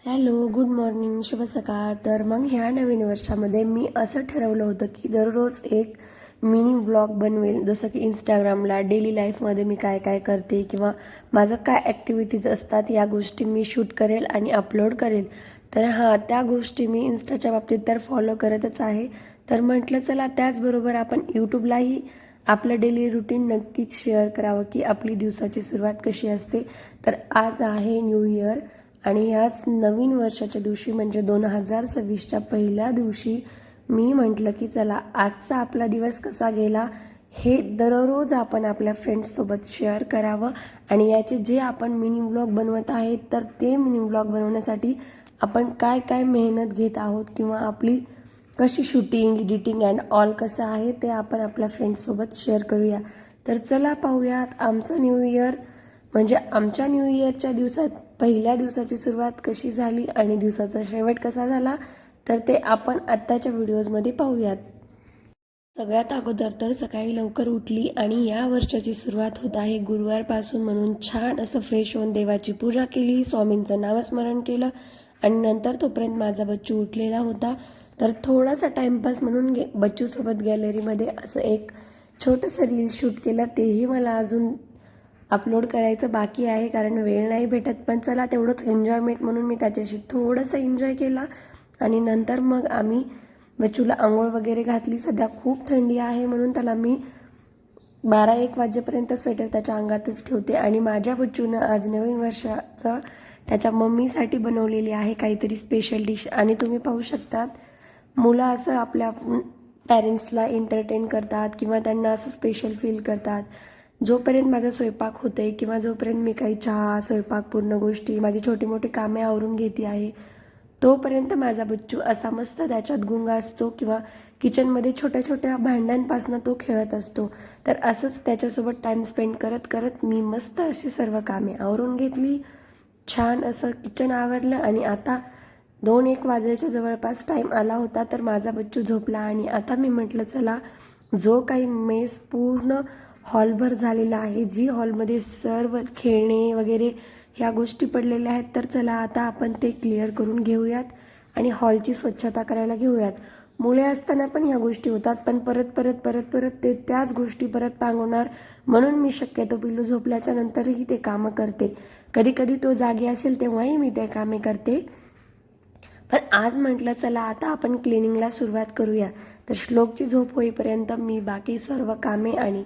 Hello, good morning, शुभ सकाळ. तर मग ह्या नवीन वर्षामध्ये मी असं ठरवलं होतं की दररोज एक मिनी व्लॉग बनवेल. जसं की इंस्टाग्रामला डेली लाईफमध्ये मी काय काय करते किंवा माझं काय ॲक्टिव्हिटीज असतात या गोष्टी मी शूट करेल आणि अपलोड करेल. तर त्या गोष्टी मी इन्स्टाच्या बाबतीत तर फॉलो करतच आहे. तर म्हटलं चला त्याचबरोबर आपण यूट्यूबलाही आपलं डेली रुटीन नक्कीच शेअर करावं की आपली दिवसाची सुरुवात कशी असते. तर आज आहे न्यू इयर आणि याच नवीन वर्षाच्या दिवशी म्हणजे 2026च्या पहिल्या दिवशी मी म्हटलं की चला आजचा आपला दिवस कसा गेला हे दररोज आपण आपल्या फ्रेंड्ससोबत शेअर करावं. आणि याचे जे आपण मिनी व्लॉग बनवत आहेत तर ते मिनी व्लॉग बनवण्यासाठी आपण काय काय मेहनत घेत आहोत किंवा आपली कशी शूटिंग एडिटिंग अँड ऑल कसं आहे ते आपण आपल्या फ्रेंड्ससोबत शेअर करूया. तर चला पाहूयात आमचं न्यू इयर म्हणजे आमच्या न्यू इयरच्या दिवसात पहिल्या दिवसाची सुरुवात कशी झाली आणि दिवसाचा शेवट कसा झाला तर ते आपण आत्ताच्या व्हिडिओजमध्ये पाहूयात. सगळ्यात अगोदर तर सकाळी लवकर उठली आणि या वर्षाची सुरुवात होत आहे गुरुवारपासून म्हणून छान असं फ्रेश होऊन देवाची पूजा केली, स्वामींचं नामस्मरण केलं आणि नंतर तोपर्यंत माझा बच्चू उठलेला होता. तर थोडासा टाइमपास म्हणून बच्चूसोबत गॅलरीमध्ये असं एक छोटंसं रील शूट केलं. तेही मला अजून अपलोड करायचं बाकी आहे कारण वेळ नाही भेटत. पण चला तेवढंच एन्जॉयमेंट म्हणून मी त्याच्याशी थोडंसं एन्जॉय केला आणि नंतर मग आम्ही बच्चूला आंघोळ वगैरे घातली. सध्या खूप थंडी आहे म्हणून त्याला मी 12-1 वाजेपर्यंत स्वेटर त्याच्या अंगातच ठेवते. आणि माझ्या बच्चूनं आज नवीन वर्षाचं त्याच्या मम्मीसाठी बनवलेली आहे काहीतरी स्पेशल डिश. आणि तुम्ही पाहू शकतात मुलं असं आपल्या पॅरेंट्सला एंटरटेन करतात किंवा त्यांना असं स्पेशल फील करतात. जोपर्यंत माझा स्वयंपाक होते किंवा जोपर्यंत मी काही चहा स्वयंपाक पूर्ण गोष्टी माझी छोटी मोठी कामे आवरून घेते आहे तोपर्यंत माझा बच्चू असा मस्त त्याच्यात गुंग असतो किंवा किचनमध्ये छोट्या छोट्या भांड्यांपासून तो खेळत असतो. तर असंच त्याच्यासोबत टाईम स्पेंड करत करत मी मस्त अशी सर्व कामे आवरून घेतली. छान असं किचन आवरलं आणि आता 2-1 वाजायच्या जवळपास टाईम आला होता. तर माझा बच्चू झोपला आणि आता मी म्हटलं चला जो काही मेस पूर्ण हॉलभर झालेला आहे, जी हॉलमध्ये सर्व खेळणे वगैरे ह्या गोष्टी पडलेल्या आहेत तर चला आता आपण ते क्लिअर करून घेऊयात आणि हॉलची स्वच्छता करायला घेऊयात. मुले असताना पण ह्या गोष्टी होतात पण परत परत परत परत ते त्याच गोष्टी परत पांगवणार म्हणून मी शक्यतो पिल्लू झोपल्याच्या नंतरही ते कामं करते. कधी कधी तो जागी असेल तेव्हाही मी ते कामे करते. पण आज म्हटलं चला आता आपण क्लिनिंगला सुरुवात करूया. तर श्लोकची झोप होईपर्यंत मी बाकी सर्व कामे आणि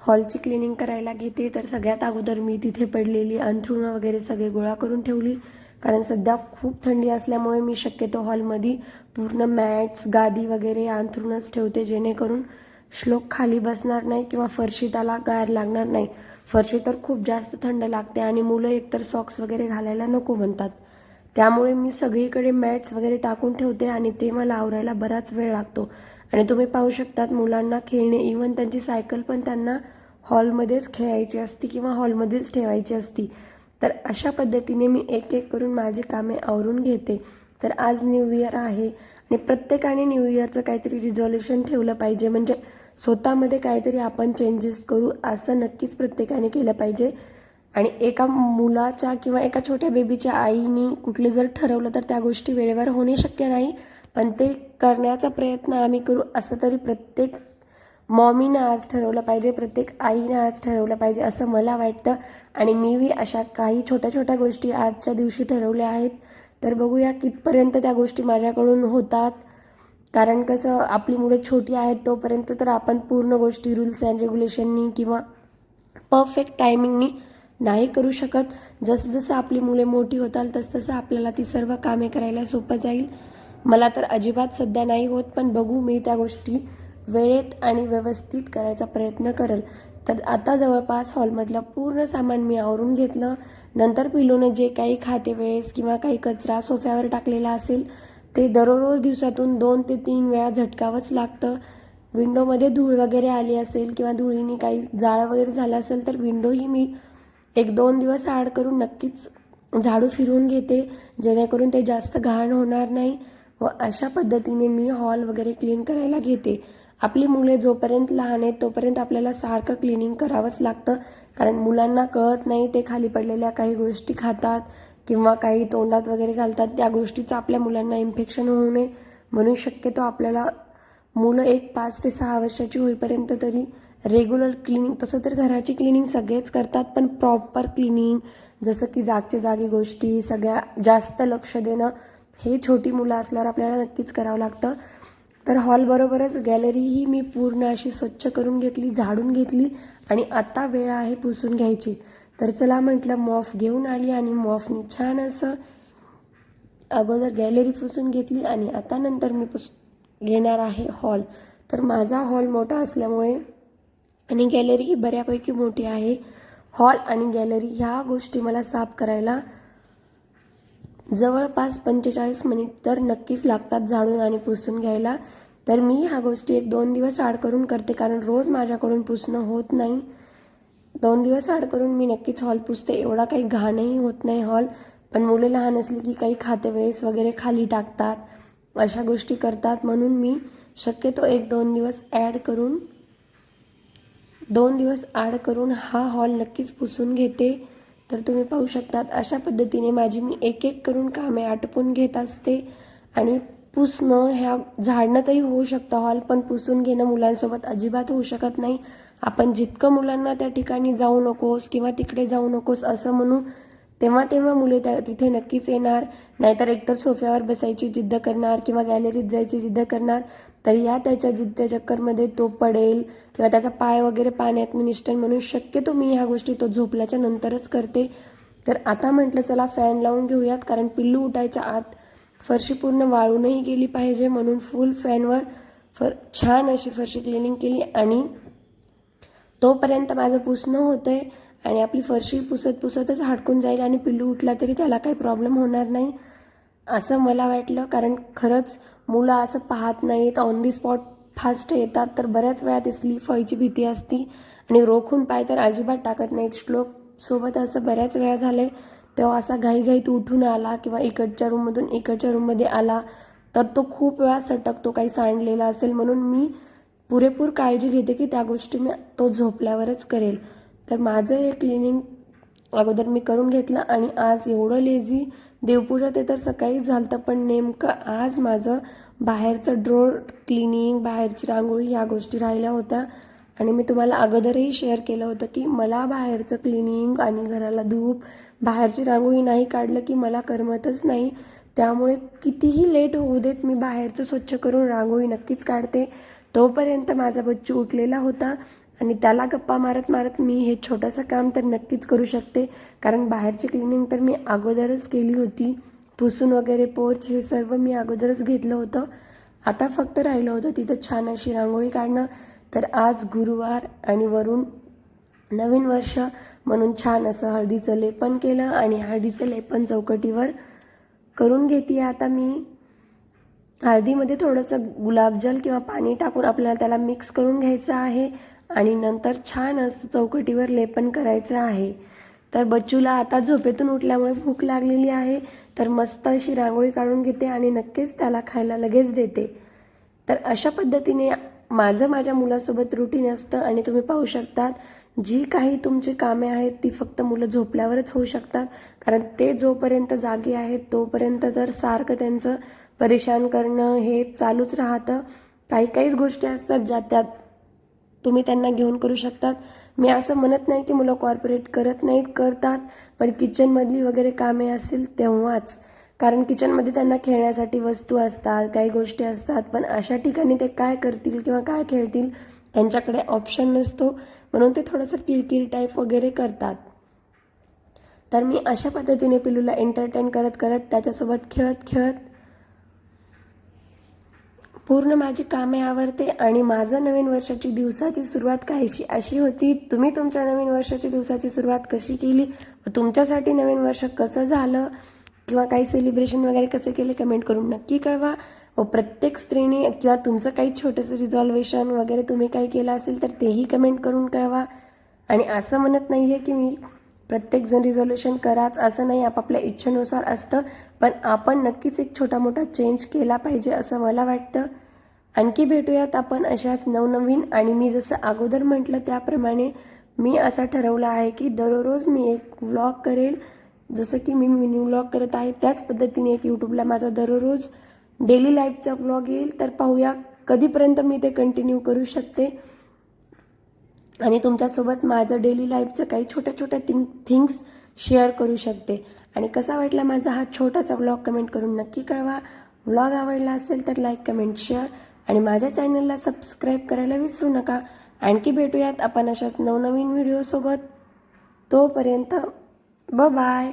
हॉलची क्लिनिंग करायला घेते. तर सगळ्यात अगोदर मी तिथे पडलेली अंथरुणं वगैरे सगळे गोळा करून ठेवली कारण सध्या खूप थंडी असल्यामुळे मी शक्यतो हॉलमध्ये पूर्ण मॅट्स गादी वगैरे अंथरूणच ठेवते जेणेकरून श्लोक खाली बसणार नाही किंवा फरशी त्याला गार लागणार नाही. फरशी तर खूप जास्त थंड लागते आणि मुलं एकतर सॉक्स वगैरे घालायला नको म्हणतात. त्यामुळे मी सगळीकडे मॅट्स वगैरे टाकून ठेवते आणि ते मला आवरायला बराच वेळ लागतो. आणि तुम्ही पाहू शकतात मुलांना खेळणे इवन त्यांची सायकल पण त्यांना हॉलमध्येच खेळायची असती किंवा हॉलमध्येच ठेवायची असती. तर अशा पद्धतीने मी एक एक करून माझी कामे आवरून घेते. तर आज न्यू इयर आहे आणि प्रत्येकाने न्यू इयरचं काहीतरी रिझॉल्युशन ठेवलं पाहिजे म्हणजे स्वतःमध्ये काहीतरी आपण चेंजेस करू असं नक्कीच प्रत्येकाने केलं पाहिजे. आणि एका मुलाच्या किंवा एका छोट्या बेबीच्या आईने कुठले जर ठरवलं तर त्या गोष्टी वेळेवर होणे शक्य नाही पण ते करण्याचा प्रयत्न आम्ही करू असं तरी प्रत्येक मॉमीनं आज ठरवलं पाहिजे, प्रत्येक आईनं आज ठरवलं पाहिजे असं मला वाटतं. आणि मीही अशा काही छोट्या छोट्या गोष्टी आजच्या दिवशी ठरवल्या आहेत. तर बघूया कितपर्यंत त्या गोष्टी माझ्याकडून होतात. कारण कसं आपली मुलं छोटी आहेत तोपर्यंत तर आपण पूर्ण गोष्टी रूल्स अँड रेग्युलेशननी किंवा परफेक्ट टायमिंगनी नाही करू शकत. जसं जसं आपली मुले मोठी होताल तसं आपल्याला ती सर्व कामे करायला सोपं जाईल. मला तर अजिबात सध्या नाही होत पण बघू मी त्या गोष्टी वेळेत आणि व्यवस्थित करायचा प्रयत्न करेल. तर आता जवळपास हॉलमधलं पूर्ण सामान मी आवरून घेतलं. नंतर पिलूने जे काही खाते वेळेस किंवा काही कचरा सोफ्यावर टाकलेला असेल ते दररोज दिवसातून 2 ते 3 वेळा झटकावंच लागतं. विंडोमध्ये धूळ वगैरे आली असेल किंवा धुळीने काही जाळं वगैरे झालं असेल तर विंडोही मी 1-2 दिवस आड करून नक्कीच झाडू फिरवून घेते जेणेकरून ते जास्त घाण होणार नाही. व अशा पद्धतीने मी हॉल वगैरे क्लीन करायला घेते. आपली मुले जोपर्यंत लहान आहेत तोपर्यंत आपल्याला सारखं क्लिनिंग करावंच लागतं कारण मुलांना कळत नाही ते खाली पडलेल्या काही गोष्टी खातात किंवा काही तोंडात वगैरे घालतात त्या गोष्टीचं आपल्या मुलांना इन्फेक्शन होऊ नये म्हणून शक्यतो आपल्याला मुलं 5 ते 6 वर्षाची होईपर्यंत तरी रेग्युलर क्लिनिंग, तसं तर घराची क्लिनिंग सगळेच करतात, पण प्रॉपर क्लिनिंग जसं की जागच्या जागी गोष्टी सगळ्या जास्त लक्ष देणं हे छोटी मुलं असल्यावर आपल्याला नक्कीच करावं लागतं. तर हॉलबरोबरच गॅलरीही मी पूर्ण अशी स्वच्छ करून घेतली, झाडून घेतली आणि आता वेळ आहे पुसून घ्यायची. तर चला म्हटलं मॉफ घेऊन आली आणि मॉफनी छान असं अगोदर गॅलरी पुसून घेतली आणि आता नंतर मी घेणार आहे हॉल. तर माझा हॉल मोठा असल्यामुळे आणि गॅलरी ही बऱ्यापैकी मोठी आहे. हॉल आणि गॅलरी ह्या गोष्टी मला साफ करायला जवळपास 45 मिनिट तर नक्कीच लागतात झाडून आणि पुसून घ्यायला. तर मी ह्या गोष्टी 1-2 दिवस आड करून करते, कारण रोज माझ्याकडून पुसणं होत नाही. 2 दिवस आड करून मी नक्कीच हॉल पुसते. एवढा काही घाणही होत नाही हॉल, पण मुलं लहान असली की काही खाते वेळेस वगैरे खाली टाकतात, अशा गोष्टी करतात, म्हणून मी शक्यतो 1-2 दिवस आड करून हा हॉल नक्कीच पुसून घेते. तर तुम्ही पाहू शकतात अशा पद्धतीने माझी मी एक करून कामे आटपून घेत असते. आणि पुसणं ह्या झाडणं तरी होऊ शकतं हॉल, पण पुसून घेणं मुलांसोबत अजिबात होऊ शकत नाही. आपण जितकं मुलांना त्या ठिकाणी जाऊ नकोस किंवा तिकडे जाऊ नकोस असं म्हणू, तेव्हा मुले तिथे नक्कीच येणार. नाहीतर एकतर सोफ्यावर बसायची जिद्द करणार किंवा गॅलरीत जायची जिद्द करणार. तर त्याच्या जिद्दच्या चक्करमध्ये तो पडेल किंवा त्याचा पाय वगैरे पाण्यात निष्ठेल, म्हणून शक्यतो मी ह्या गोष्टी तो झोपल्याच्या नंतरच करते. तर आता म्हटलं चला फॅन लावून घेऊयात, कारण पिल्लू उठायच्या आत फरशी पूर्ण वाळूनही गेली पाहिजे, म्हणून फुल फॅनवर छान अशी फरशी क्लिनिंग केली. आणि तोपर्यंत माझं पुसणं होतंय आणि आपली फरशी पुसतच हटकून जाईल आणि पिल्लू उठला तरी त्याला काही प्रॉब्लेम होणार नाही असं मला वाटलं. कारण खरंच मुलं असं पाहत नाहीत, ऑन दी स्पॉट फास्ट येतात, तर बऱ्याच वेळा ते स्लिप व्हायची भीती असती आणि रोखून पाय तर अजिबात टाकत नाहीत. श्लोकसोबत असं बऱ्याच वेळा झालंय, तेव्हा असा घाईघाईत उठून आला किंवा इकडच्या रूममधून इकडच्या रूममध्ये आला तर तो खूप वेळा सटकतो, काही सांडलेला असेल, म्हणून मी पुरेपूर काळजी घेते की त्या गोष्टी तो झोपल्यावरच करेल. तर माझं हे क्लिनिंग अगोदर मी करून घेतलं आणि आज एवढं लेझी, देवपूजा ते तर सकाळी झालं, पण नेमकं आज माझं बाहेरचं ड्रोर क्लिनिंग, बाहेरची रांगोळी ह्या गोष्टी राहिल्या होत्या. आणि मी तुम्हाला अगोदरही शेअर केलं होतं की मला बाहेरचं क्लिनिंग आणि घराला धूप, बाहेरची रांगोळी नाही काढलं की मला करमतच नाही. त्यामुळे कितीही लेट होऊ देत मी बाहेरचं स्वच्छ करून रांगोळी नक्कीच काढते. तोपर्यंत माझा बच्चू उठलेला होता आणि त्याला गप्पा मारत मारत मी हे छोटंसं काम तर नक्कीच करू शकते, कारण बाहेरची क्लिनिंग तर मी अगोदरच केली होती. पुसून वगैरे पोर्च हे सर्व मी अगोदरच घेतलं होतं. आता फक्त राहिलं होतं तिथं छान अशी रांगोळी काढणं. तर आज गुरुवार आणि वरून नवीन वर्ष म्हणून छान असं हळदीचं लेपन केलं आणि हळदीचं लेपन चौकटीवर करून घेते. आता मी हळदीमध्ये थोडंसं गुलाबजल किंवा पाणी टाकून आपल्याला त्याला मिक्स करून घ्यायचं आहे आणि नंतर छान असं चौकटीवर लेपन करायचं आहे. तर बच्चूला आता झोपेतून उठल्यामुळे भूक लागलेली आहे, तर मस्त अशी रांगोळी काढून घेते आणि नक्कीच त्याला खायला लगेच देते. तर अशा पद्धतीने माझ्या मुलासोबत रुटीन असतं. आणि तुम्ही पाहू शकतात जी काही तुमची कामे आहेत ती फक्त मुलं झोपल्यावरच होऊ शकतात, कारण ते जोपर्यंत जागी आहेत तोपर्यंत तर सारखं त्यांचं परेशान करणं हे चालूच राहतं. काहीच गोष्टी असतात ज्या त्यात तुम्ही त्यांना घेऊन करू शकतात. मी असं म्हणत नाही की मुलं कॉर्पोरेट करत नाहीत, करतात, पण किचनमधली वगैरे कामे असतील तेव्हाच, कारण किचनमध्ये त्यांना खेळण्यासाठी वस्तू असतात, काही गोष्टी असतात, पण अशा ठिकाणी ते काय करतील किंवा काय खेळतील त्यांच्याकडे ऑप्शन नसतो, म्हणून ते थोडंसं किरकिर टाईप वगैरे करतात. तर मी अशा पद्धतीने पिलूला एंटरटेन करत त्याच्यासोबत खेळत पूर्ण माझी कामे आवरते. आणि माझं नवीन वर्षाची दिवसाची सुरुवात काहीशी अशी होती. तुम्ही तुमच्या नवीन वर्षाची दिवसाची सुरुवात कशी केली, तुमच्यासाठी नवीन वर्ष कसं झालं किंवा काही सेलिब्रेशन वगैरे कसे केले कमेंट करून नक्की कळवा. व प्रत्येक स्त्रीने किंवा तुमचं काही छोटंसं रिझॉल्वेशन वगैरे तुम्ही काही केलं असेल तर तेही कमेंट करून कळवा. आणि असं म्हणत नाही आहे की मी प्रत्येकजण रिझॉल्युशन कराच असं नाही, आपापल्या इच्छेनुसार असतं, पण आपण नक्कीच एक छोटा मोठा चेंज केला पाहिजे असं मला वाटतं. आणखी भेटूयात आपण अशाच नवनवीन. आणि मी जसं अगोदर म्हटलं त्याप्रमाणे मी असं ठरवलं आहे की दररोज मी एक व्लॉग करेल, जसं की मी मिनी व्लॉग करत आहे त्याच पद्धतीने एक यूट्यूबला माझा दररोज डेली लाईफचा व्लॉग येईल. तर पाहूया कधीपर्यंत मी ते कंटिन्यू करू शकते आणि तुमच्यासोबत माझं डेली लाईफचं काही छोट्या छोट्या थिंग्स शेअर करू शकते. आणि कसा वाटला माझा हा छोटासा व्लॉग कमेंट करून नक्की कळवा. व्लॉग आवडला असेल तर लाईक कमेंट शेअर आणि माझ्या चॅनलला सबस्क्राईब करायला विसरू नका. आणखी भेटूयात आपण अशाच नवनवीन व्हिडिओसोबत. तोपर्यंत बाय.